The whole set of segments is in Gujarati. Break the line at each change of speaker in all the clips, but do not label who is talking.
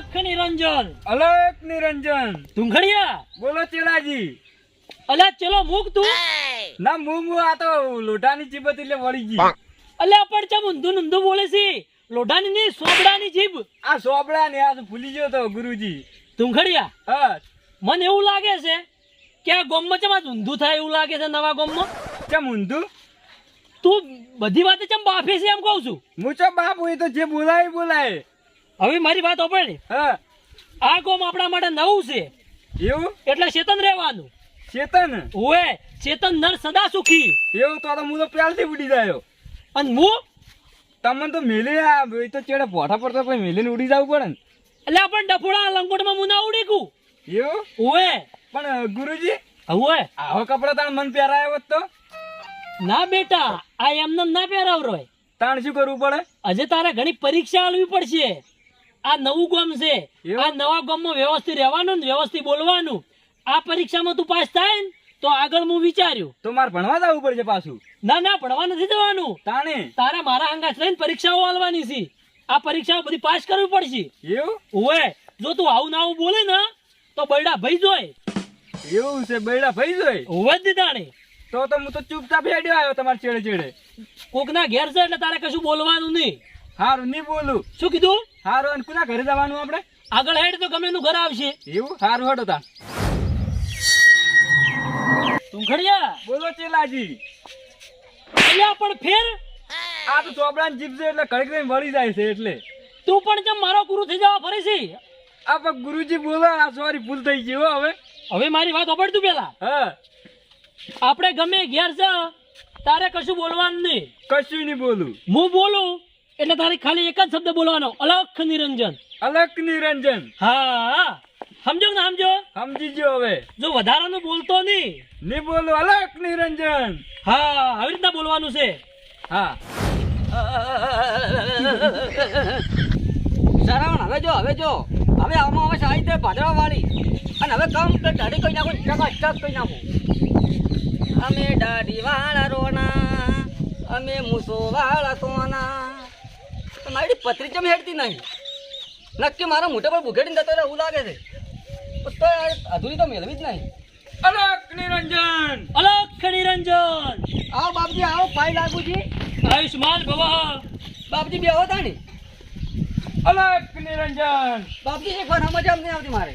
અલખ નિરંજન
અલક નિરંજન
ધુંઘડિયા
બોલો ચેલાજી.
અલ્યા ચલો મૂક તું.
ના મુ આ તો લોટાની જીભ હતી એટલે વળી ગઈ.
અલ્યા પણ ચમ ઊંધું ઊંધું બોલે છે. લોઢાની ની સોબડાની જીભ.
આ સોપડા ને આ તો ભૂલી ગયો તો ગુરુજી.
ધુંઘડિયા
હા
મને એવું લાગે છે કે આ ગોમમાં ચમ આજ ઊંધું થાય એવું લાગે છે નવા ગોમમાં.
ચમ ઊંધું?
તું બધી વાતે ચમ બાફે છે એમ કહું છું.
હું ચમ બાપ હોય તો જે બોલાય બોલાય.
હવે મારી વાત સાંભળ.
હા
આ ગોમ આપણા માટે નવું છે
એવું?
એટલે ચેતન રહેવાનું.
ચેતન
ઓએ ચેતન નર સદા સુખી.
એવું તો હું તો પ્યાલથી ઉડી જાયો.
અને હું
તમને તો મેલી આ એ તો ચેડે પોઠા પડતો પછી મેલીને ઉડી જવું પડે ને.
એટલે પણ ડફોડા લંગોટમાં હું ના ઉડી કું.
એવું?
ઓએ
પણ ગુરુજી
ઓએ
આવો કપડા તાણ મન પહેરાયો હોત તો
ના બેટા આ એમને ના પહેરાવરો.
તાણ શું કરવું પડે?
આજે તારે ઘણી પરીક્ષા આલવી પડશે. આ નવું ગામ છે.
એવું?
આ નવા ગામમાં વ્યવસ્થિત રહેવાનું ને વ્યવસ્થિત બોલવાનું. આ પરીક્ષામાં તું પાસ થાય ને તો આગળ હું વિચાર્યું.
તો મારે ભણવા જવું પડશે પાછું.
ના ના ભણવા નથી જવાનું.
તાણે
તારે મારા અંગાત લઈને પરીક્ષાઓ આલવાની છે. આ પરીક્ષાઓ બધી પાસ કરવી પડશે.
એવું?
ઓએ જો તું આવું ના આવું બોલે ને તો બૈડા ભઈ જોય.
એવું છે બૈડા ભાઈ જોઈ.
ઓવે જ દીધાણે
તો હું તો ચૂપચાપ હેડ્યો આવ્યો તમારે ચેડે ચેડે.
કોકના ઘેર છે એટલે તારે કશું બોલવાનું નહીં.
હારું નહીં બોલું.
શું કીધું?
હારું અને કોના ઘરે જવાનું આપણે?
આગળ હેડ તો ગમે એનું ઘર આવશે.
એવું? હારું હડો તા.
ધુંઘડિયા
બોલો ચેલાજી.
અલ્યા પણ ફેર
આ તો ચોપડાની જીભ છે એટલે કડક લઈને વળી જાય છે એટલે.
તું પણ જેમ મારો ગુરુ થઈ જવા ફરે છે.
આ પણ ગુરુજી બોલો આ સોરી ભૂલ થઈ ગઈ હો હવે.
હવે મારી વાત સાંભળ તું પેલા.
હા
આપણે ગમે ઘેર છે તારે કશું બોલવાનું નહીં.
કશું નહીં બોલું.
હું બોલું એટલે તારે ખાલી એક જ શબ્દ બોલવાનો અલખ નિરંજન.
અલક નિરંજન.
હા સમજો ને સમજો.
સમજી ગયો હવે.
જો વધારાનું બોલતો નહીં.
નહીં બોલું. અલક નિરંજન.
હા આવી રીતના બોલવાનું છે.
હા
સરાવણ હવે જો હવે આમાં હવે સાહિત્ય ભાદરવા વાળી અને હવે કામ દાઢી કહી નાખું ચકાચક કહી નાખું. અમે દાઢી વાળા રોના અમે મૂસો વાળા સોના. મારી પત્રી ચમ હેડતી નહીં. નક્કી મારા મોઢા પર બુઘેડીને જતો એવું લાગે છે. તો અધૂરી તો મેળવી જ નહીં.
અલક નિરંજન.
અલખ નિરંજન.
આવો બાપજી આવો પાઈ લાગુજી.
આયુષ્માન ભવ.
બાપજી બે હતા ને.
અલક નિરંજન.
બાપજી એક વાર સમજ આમ નહીં આવતી મારે.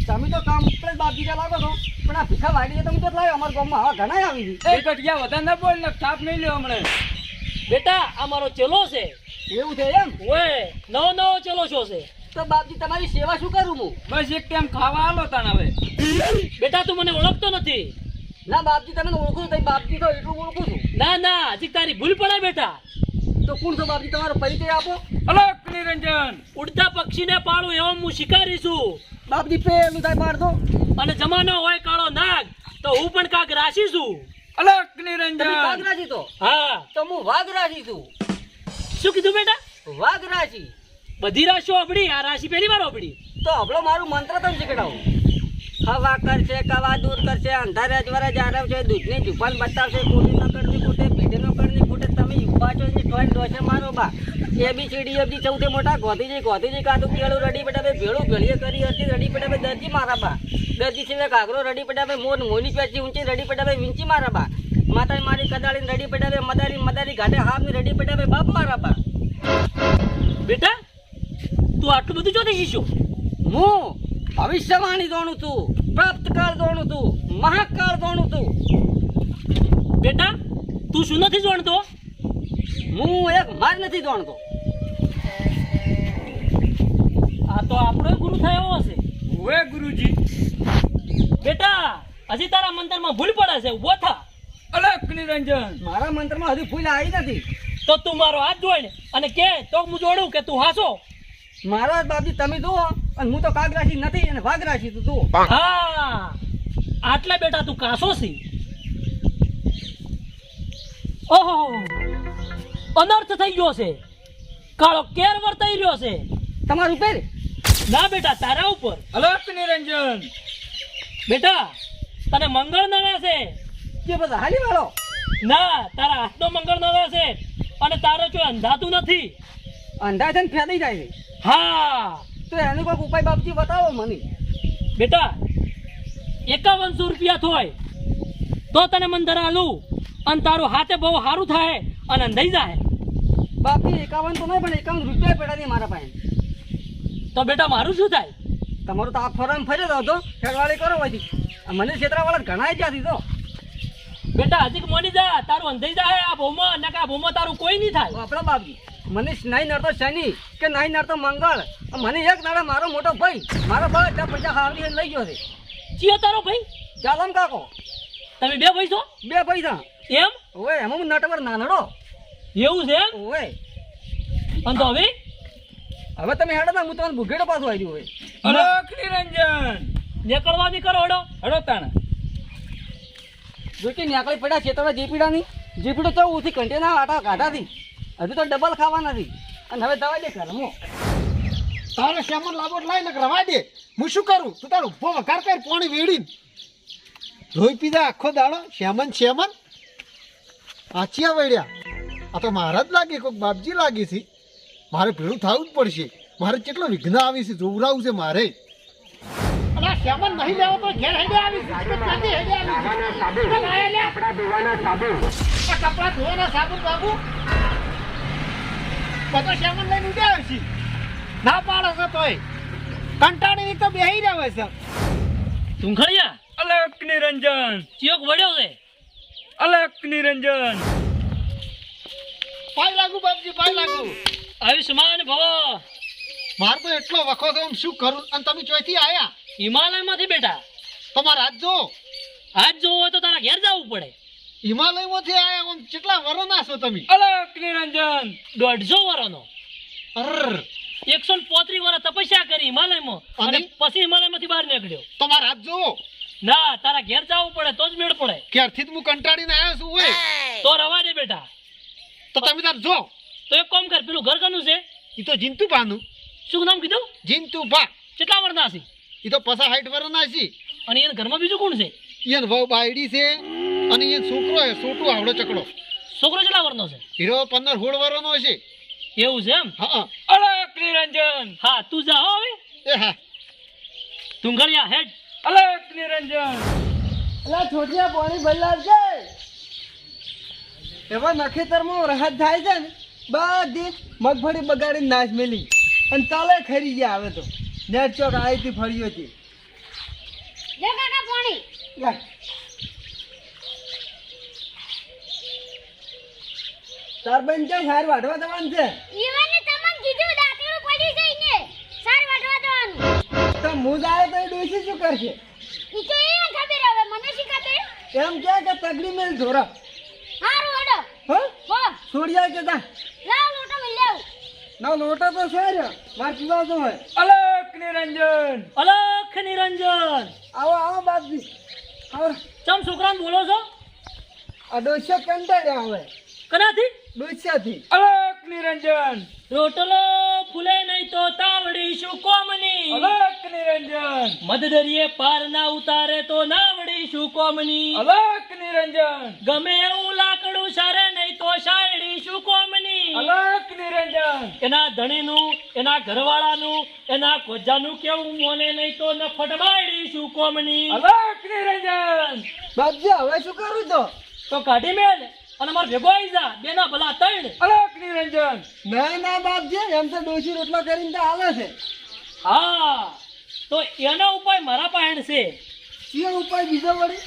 તમે તો કામ ઉપર જ બાપજી લાગો છો પણ આ ભીખા વાડી તમે તો લાવ્યો અમારા ગામમાં આવા ઘણા આવી છે.
એ કટિયા વધારે ના બોલ ને થાપ નહીં લ્યો હમણે.
બેટા આ મારો ચેલો છે.
એવું છે એમ?
ઓએ નવો નવો ચેલો છો છે.
તો બાપજી તમારી સેવા શું કરું હું?
બસ એક ટાઈમ ખાવા આલો તાણ હવે.
બેટા તું મને ઓળખતો નથી.
ના બાપજી તમે ઓળખું છું બાપજી તો એટલું ઓળખું છું.
ના ના હજી તારી ભૂલ પડે બેટા.
તો કોણ છો બાપજી તમારો પરિચય આપો.
અલક નિરંજન.
ઉડતા પક્ષીને પાળું એવો હું શિકારી છું.
બાપજી પેલું થાય પાડ દો.
અને જમાનો હોય કાળો નાગ તો હું પણ કાક રાશી છું.
અલક
તમે
નિરંજન.
વાઘ રાશિ તો
હા
તો હું વાઘ રાશિ છું.
શું કીધું બેટા?
વાઘ રાશિ.
બધી રાશિઓ આપડી આ રાશિ પહેલી વાર આપડી.
તો હબળો મારું મંત્ર તમે શીખડાવું. હવા કરશે કવા દૂર કરશે અંધારે અજવારે જારવ છે દૂધની જુપાન બતાવશે કોટી ન કરતી કૂટે ભેટેનો કરની કૂટે તમે ઉભા છો ને ટોઈન ડોશે મારો બા ABCD અબજી સૌથી મોટા ગોધીજી કાદુ કેળું રડી પડાવે ભેળું ભેળીએ કરી હતી રડી પડાવે દરજી મારા બા દરજી સિવાય કાગરો રડી પડાવે મોની પેચી ઊંચી રડી પડાવે વિંચી મારા બા માતા મારી કદાળીને રડી પડાવે મદારી ઘાટે હાથની રડી પડાવે બાપ મારા બા.
બેટા તું આટલું બધું ચોથી શીખ્યો?
હું ભવિષ્યવાણી જાણું છું, પ્રાપ્તકાળ જાણું છું, મહાકાળ જાણું છું.
બેટા તું શું નથી જાણતો?
હું એક માર નથી જાણતો.
આ તો આપણો ગુરુ થયો હશે.
ઓએ ગુરુજી.
બેટા હજી તારા મંતરમાં ભૂલ પડે છે. ઉભો થા.
અલક નિરંજન.
મારા મંત્રમાં હજુ ફૂલ આવી નથી.
તો તું મારો હાથ જોઈને અને કે તો હું જોડું કે તું હાસો.
મારા બાપજી તમે જુઓ અને હું તો કાગ રાશિ નથી અને વાઘ રાશિ તું જુઓ.
હા આટલા બેટા તું કાસો છી. ઓહો અનર્થ થઈ ગયો છે. કાળો કેર વર્તાઈ રહ્યો છે.
તમારું પેર
ના બેટા તારા ઉપર.
અલક નિરંજન.
બેટા તને મંગળ નડે છે.
જે બધા હાલી વાળો
ના તારા હાથનો મંગળ નડે છે અને તારે જો અંધાતું નથી.
અંધા છે ને ફેદાઈ જાય છે.
હા
તો એનો કોઈક ઉપાય બાપજી બતાવો મને.
બેટા 5100 રૂપિયા થોય તો તને મંદર આલું અને તારું હાથે બહુ સારું થાય અને અંધાઈ જાય.
બાપજી 51 તો નહીં પણ 51 રૂપિયા પડ્યા નહીં મારા પાસે.
તો બેટા મારું શું થાય?
તમારું તો આ ફોરમ ફરી દો તો ખેડવાડી કરો પછી. મને ક્ષેત્રવાળા ઘણા જ્યાંથી તો
બેટા હજી મોની જા, તારું અંધાઈ જાય આ ભોમાં, નકા આ ભોમાં તારું કોઈ નહીં થાય.
આપણા બાપજી મને નહીં નડતો શનિ કે નહીં નડતો મંગળ. મને એક નડે મારો મોટો ભાઈ. મારો ભાઈ ત્યાં પૈસા હાવડી લઈ ગયો છે.
ચિયો તારો ભાઈ?
જાલમ કાકો.
તમે બે ભાઈ છો?
બે પૈસા
એમ?
ઓવે એમાં હું નટવર નાનડો.
એવું છે એમ?
ઓવે
અને તો હવે
હવે તમે હેડો ના, હું તમને ભૂગેડો પાછું આવી હોય.
અલખ નિરંજન
નીકળવા નહીં કરો હડો.
હડો તાણ.
જોઈતી નેકળી પડ્યા ખેતરમાં જીપીડાની. જીપીડો તો ઉથી કંટેના આટા કાઢાથી હજુ તો ડબલ ખાવા નથી. અને હવે દવા દે ઘરમાં.
તારે શ્યામન લાવોટ લાઈ ને રવા દે. હું શું કરું? તું તારો ઉભો વઘાર કર પાણી વેડીને. રોઈ પીધા આખો દાડો શ્યામન શ્યામન. આચિયા વળ્યા. આ તો મારા જ લાગે, કોઈક બાપજી લાગે છે. મારે ભેળું થવું જ પડશે. મારે કેટલો વિઘ્ન આવી છે, જોવરાવું છે મારે. અને આ શ્યામન નહીં લેવો તો ઘેર હેડે આવી છે. ક્યાંથી હેડે આવી છે? કપડા ધોવાના સાબુ બાબુ બધો શ્યામન લઈને ઉડે આવે છે. ના પાડો છો તોય કંટાળી તો બેહી રહ્યો છે.
ધૂંખળિયા
અલખ નિરંજન
ચિયોક વળ્યો છે.
અલખ નિરંજન.
પાય લાગુ બાપજી, પાય લાગુ.
આયુષ્માન ભવ.
માર તો એટલો વખો તો હું શું કરું? અને તમે ચોથી આયા
હિમાલયમાંથી બેટા.
તમારા હાથ જો.
આજ જોવો હોય તો તારા ઘેર જવું પડે.
હિમાલયમાંથી આયા આમ કેટલા વરોના છો તમે?
અલખ નિરંજન
150 વર્ષનો.
અરર
135 વર્ષ તપસ્યા કરી હિમાલયમાં અને
અને?
પછી હિમાલયમાંથી બહાર નીકળ્યો.
તમારા હાથ જો.
ના, તારા ઘેર જવું પડે તો જ મેળ પડે.
ક્યારથી હું કંટાળીને આવ્યો છું ઓય.
તો રવા દે બેટા.
તો તમે તાર જો.
તો એક કામ કર, પેલું ઘર કનું છે?
ઈ તો જીંતુ પાનું.
શું નામ કીધું?
જીંતુ પા.
કેટલા વર્ષના છે?
ઈ તો 60 વરોના છે.
અને એના ઘરમાં બીજું કોણ છે?
ઈયન વહુ બાયડી છે અને ઈયન છોકરો હે, છોટું આવડો ચકડો.
છોકરો કેટલા વર્ષનો છે?
હીરો 15-16 વરોનો છે.
એવું છે એમ?
હા
અલખ નિરંજન
હા, તું જા હો હવે.
એ હા.
ધુંઘળિયા હેડ.
અલખ નિરંજન.
અલા છોટિયા પાણી ભરલાવ છે. એવા નખેતરમાં રાહત થાય છે ને બધી મગફળી બગાડીને નાશ મેલી અને તાલે ખરી ગયા. હવે તો નેટ ચોક આવી હતી ફળ્યો હતી.
લે કાકા પાણી.
લાય. તાર બેન ક્યાં હાર વાઢવા જવાનું છે?
ઈવાને તમને કીધું દાંતેડું પડી ગઈ ને સાર વાટવા જવાનું.
તો હું જાય તો એ ડોસી શું કરશે?
ઈ તો એ ખબર હવે મને શી ખબર.
એમ કે તગડી મેલ ધોરા.
હારું હડો.
હો
હો
છોડિયા કે તા
લાવ લોટો મે લેવ.
ના લોટા તો છે રે માર પીવા તો હોય.
અલખ નિરંજન.
અલખ નિરંજન.
આવો આવો બાપજી આવો.
ચમ છોકરાને બોલો છો?
આ ડોસિયા કંટાળ્યા હવે
કનાથી?
ડોસિયાથી.
અલખ નિરંજન.
રોટલો ફૂલે નહીં તો તાવડી શું કોમની.
અલખ નિરંજન.
મધદરિયે પાર ના ઉતારે તો નાવડી શું કોમની.
અલખ નિરંજન.
ગમે એવું લાકડું સારે નહીં તો શાયડી શું કોમની.
અલખ નિરંજન.
એના ધણીનું, એના ઘરવાળાનું, એના કોજાનું કેવું મોને નહીં તો નફટ બાયડી શું કોમની.
અલખ નિરંજન.
બાપજી હવે શું કરું
તો કાઢી મેલ અને માર ભેગો આવી જા. બેના ભલા ત્રણ.
અલખ નિરંજન.
ના બાપજી એમ તો ડોસી રોટલો કરીને તો હાલે છે.
હા, તો એનો ઉપાય મારા પાસે છે.
કયો ઉપાય બીજો વળી?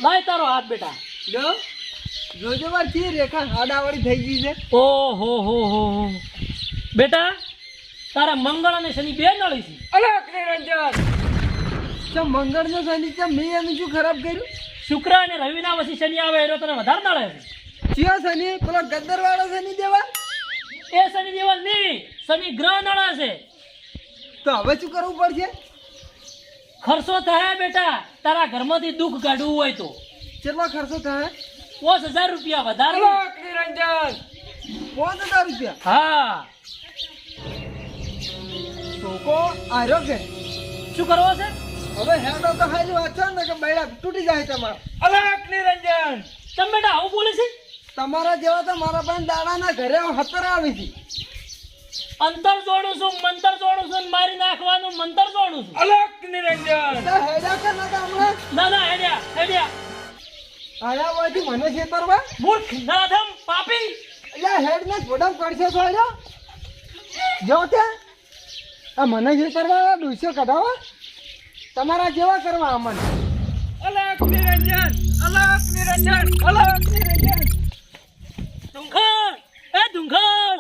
લાય તારો હાથ બેટા.
જો જોજો વાર ચી રેખા હાડાવાળી થઈ ગઈ છે.
ઓહો હો હો બેટા, તારા મંગળ અને શનિ બે નળી છે.
અલખ નિરંજન.
તો મંગળ નો શનિ છે મેં એનું શું ખરાબ કર્યું?
શુક્ર અને રવિના વચ્ચે શનિ આવે એટલે તને વધારે નળે છે.
ચિયો શનિ? પેલો ગદ્દર વાળો શનિ દેવા?
એ શનિ દેવલ નહીં, શનિ ગ્રહ નળે છે.
તો હવે શું કરવું પડશે?
ખર્ચો થાય બેટા, તારા ઘરમાંથી દુઃખ કાઢવું હોય તો.
કેટલો ખર્ચો થાય?
5000 રૂપિયા વધારે.
અલખ નિરંજન.
5000 રૂપિયા?
હા.
ધોકો આર્યો કે
શું કરવો છે?
હવે હેડો તો હાલી વાંચો ને કે બૈડા તૂટી જાય તમારા.
અલખ નિરંજન.
તમે બેટા આવું બોલે છે?
તમારા જેવા તો મારા પાસે દાડાના ઘરે હતર આવી છે.
અંતર જોડું છું મંતર જોડું છું ને મારી નાખવાનું મંતર જોડું છું
અલગ નિરંજન
હેડા કર નાખા હમણાં
ના ના હેડ્યા હેડ્યા
આયા વાથી મને છેતરવા
મૂર્ખ નાધમ પાપી
એટલે હેડ ને ઘોડામ કરશે તો આજો જો તે આ મને છેતરવા દુસ્યો કઢાવા તમારા જેવા કરવા અમને
અલગ નિરંજન અલગ નિરંજન અલગ નિરંજન
ધુંખર એ ધુંખર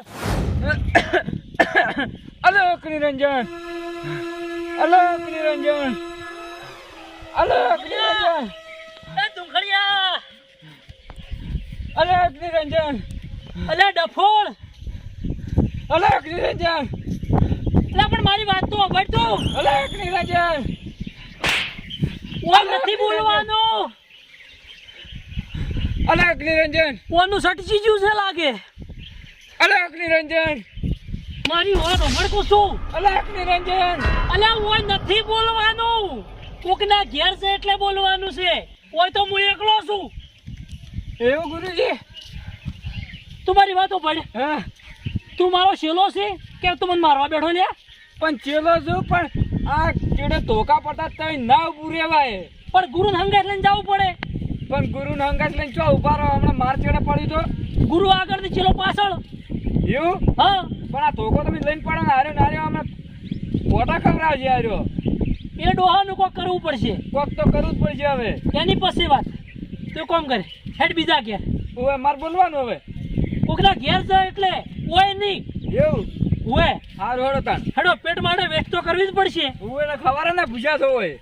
અલગ નિરંજન અલગ નિરંજન અલગ નિરંજન
એ ધુંખરિયા
અલગ નિરંજન
અલે ડફોળ
અલગ નિરંજન
એટલે પણ મારી વાત તો સાંભળ તું
અલગ નિરંજન
ઓય નથી બોલવાનું
અલગ નિરંજન
ઓનું સટજી જ્યું છે લાગે
અલગ નિરંજન
મારી વાત સાંભળ છું
અલગ નિરંજન
અલ્યા ઓય નથી બોલવાનું કોકના ઘેર છે એટલે બોલવાનું છે ઓય તો હું એકલો છું
એવું ગુરુજી
તું મારી વાતો પડ
હા
તું મારો શેલો છે કે તું મને મારવા બેઠો લ્યા
પણ ચેલો છું પણ આ ચેડે ધોકા પડતા તઈ ના ઉભું રહેવાય
પણ ગુરુ હંગાત લઈને જવું પડે
પણ ગુરુ હંગાત લઈને ચો ઉભા રહો હમણાં માર ચેડે પડ્યું તો
ગુરુ આગળ ને ચેલો પાછળ
એવું
હા
પણ આ ધોકો તમે લઈને પડો ને હાર્યો નાર્યો હમણાં ફોટા ખવડાવજે હાર્યો
એ ડોહાનું કોક કરવું પડશે
કોક તો કરવું જ પડશે હવે
એની પછી વાત તું કોમ કરે હેડ બીજા ઘેર
હવે મારે બોલવાનું હવે
કોકના ઘેર છે એટલે ઓય નહીં
એવું
ઓય
હારું હેડો તાણ
હેડો પેટ માટે વેસ્ટ તો કરવી જ પડશે
હું એને ખબર ના પૂછ્યા તો હોય